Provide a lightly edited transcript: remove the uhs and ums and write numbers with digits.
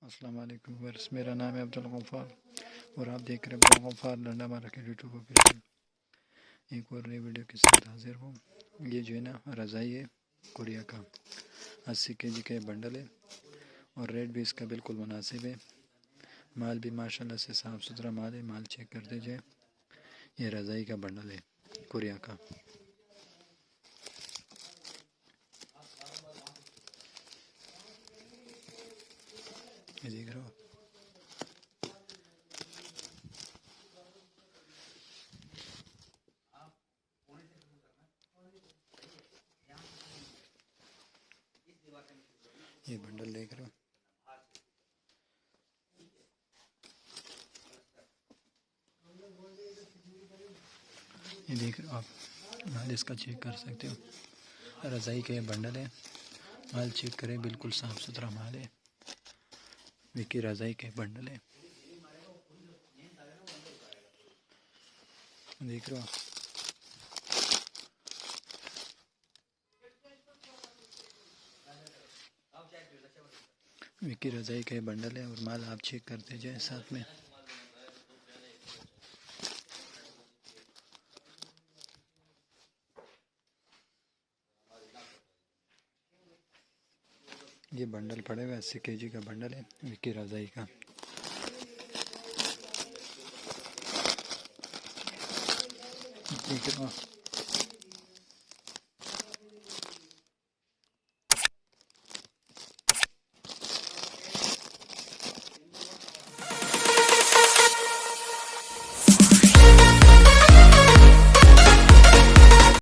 अस्सलाम वालेकुम व्यूअर्स, मेरा नाम है अब्दुल गफ्फार और आप देख रहे हैं Abdul Gaffar Landa market YouTube official. एक और नई वीडियो के साथ हाजिर हूँ। ये जो है ना रज़ाई है कोरिया का, 80 केजी का बंडल है और रेट भी इसका बिल्कुल मुनासिब है। माल भी माशाल्लाह से साफ़ सुथरा माल है। माल चेक कर दीजिए। ये रज़ाई का बंडल है कोरिया का। ये देख रहे हो, ये बंडल देख रहे हो। ये देख रहे हो आप, माल इसका चेक कर सकते हो। रज़ाई का ये बंडल है। माल चेक करें, बिल्कुल साफ़ सुथरा माल है। देखिए रज़ाई का बंडल है, देख रहे हो आप। विकी रज़ाई का बंडल है और माल आप चेक करते जाए साथ में। ये बंडल पड़े हुए 80 केजी का बंडल है विकी रज़ाई का। ठीक है।